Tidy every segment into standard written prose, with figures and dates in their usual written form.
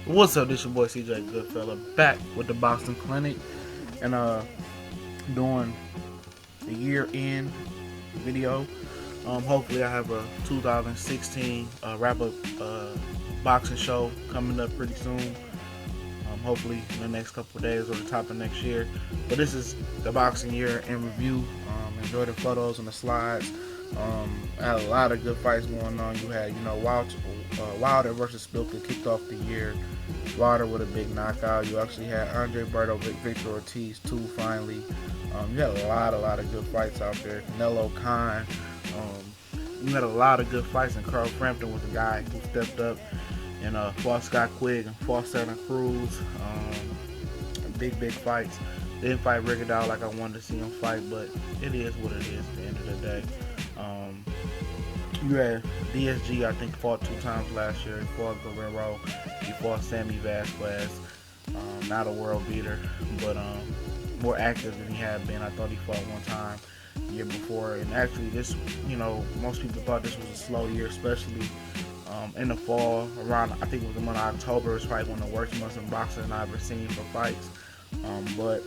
What's up? This your boy CJ Goodfella back with the Boxing Clinic and doing the year end video. Hopefully I have a 2016 wrap up boxing show coming up pretty soon. Hopefully in the next couple of days or the top of next year. But this is the boxing year in review. Enjoy the photos and the slides. I had a lot of good fights going on. You had, Wilder versus Spilka kicked off the year. Wilder with a big knockout. You actually had Andre Berto, Victor Ortiz too. Finally, you had a lot of good fights out there. Canelo, Khan. You had a lot of good fights, and Carl Frampton was the guy who stepped up and fought Scott Quigg and fought Santa Cruz. Big fights. Didn't fight Rigondeaux like I wanted to see him fight, but it is what it is at the end of the day. You had DSG, I think, fought 2 times last year. He fought Guerrero. He fought Sammy Vasquez. Not a world beater, but more active than he had been. I thought he fought 1 time the year before. And actually, this, most people thought this was a slow year, especially in the fall. Around, I think it was the month of October. It was probably one of the worst months in boxing I've ever seen for fights. But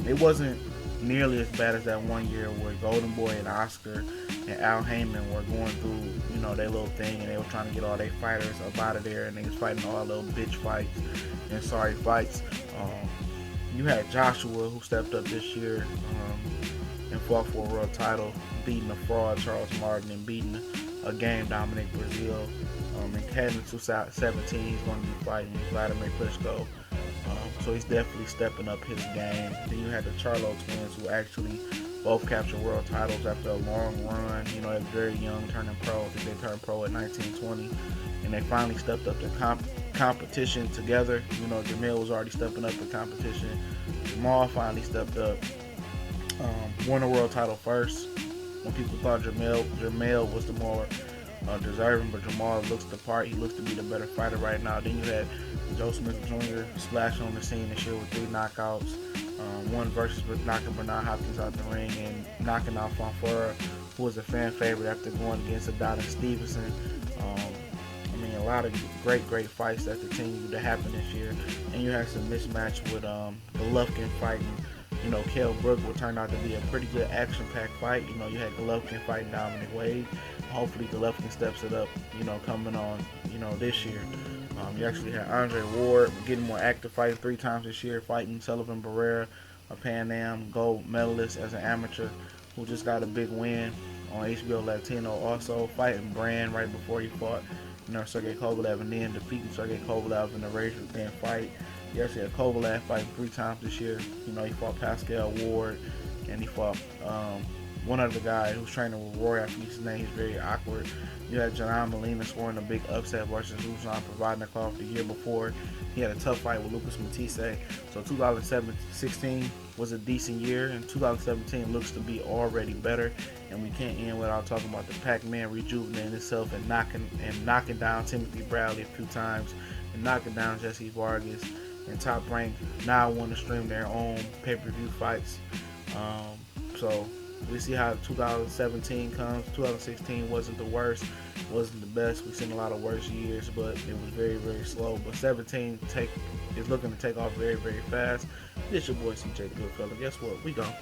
it wasn't nearly as bad as that one year where Golden Boy and Oscar and Al Heyman were going through, their little thing, and they were trying to get all their fighters up out of there, and they was fighting all little bitch fights and sorry fights. You had Joshua, who stepped up this year and fought for a world title, beating a fraud Charles Martin and beating a game Dominic Brazil. In Canada 2017, he's going to be fighting Vladimir Klitschko. So he's definitely stepping up his game. Then you had the Charlo twins, who actually both captured world titles after a long run. They're very young, turning pro. I think they turned pro at 19-20, and they finally stepped up to competition together. Jamil was already stepping up in competition. Jamal finally stepped up, won a world title first. When people thought Jamil was the more deserving, but Jamal looks the part. He looks to be the better fighter right now. Then you had Joe Smith Jr. splashing on the scene this year with 3 knockouts. One versus with knocking Bernard Hopkins out the ring and knocking out Fonfara, who was a fan favorite after going against Adonis Stevenson. A lot of great fights that continued to happen this year. And you had some mismatch with Golovkin fighting. Kell Brook will turn out to be a pretty good action-packed fight. You had Golovkin fighting Dominic Wade. Hopefully Golovkin steps it up, coming on, this year. You actually had Andre Ward getting more active, fighting 3 times this year, fighting Sullivan Barrera, a Pan Am gold medalist as an amateur, who just got a big win on HBO Latino. Also fighting Brand right before he fought, Sergey Kovalev, and then defeating Sergey Kovalev in a razor-thin fight. You actually had Kovalev fighting 3 times this year. He fought Pascal Ward, and he fought one other guy who's training with Roy. I forget his name. He's very awkward. You had John Molina scoring a big upset versus Ruslan Provodnikov the year before. He had a tough fight with Lucas Matisse. So 2016 was a decent year, and 2017 looks to be already better. And we can't end without talking about the Pac-Man rejuvenating himself and knocking down Timothy Bradley a few times, and knocking down Jesse Vargas. And Top Rank now want to stream their own pay-per-view fights. So we see how 2017 comes. 2016 wasn't the worst, wasn't the best. We've seen a lot of worse years, but it was very slow. But 17 is looking to take off very fast. This your boy CJ Goodfella. Guess what? We gone.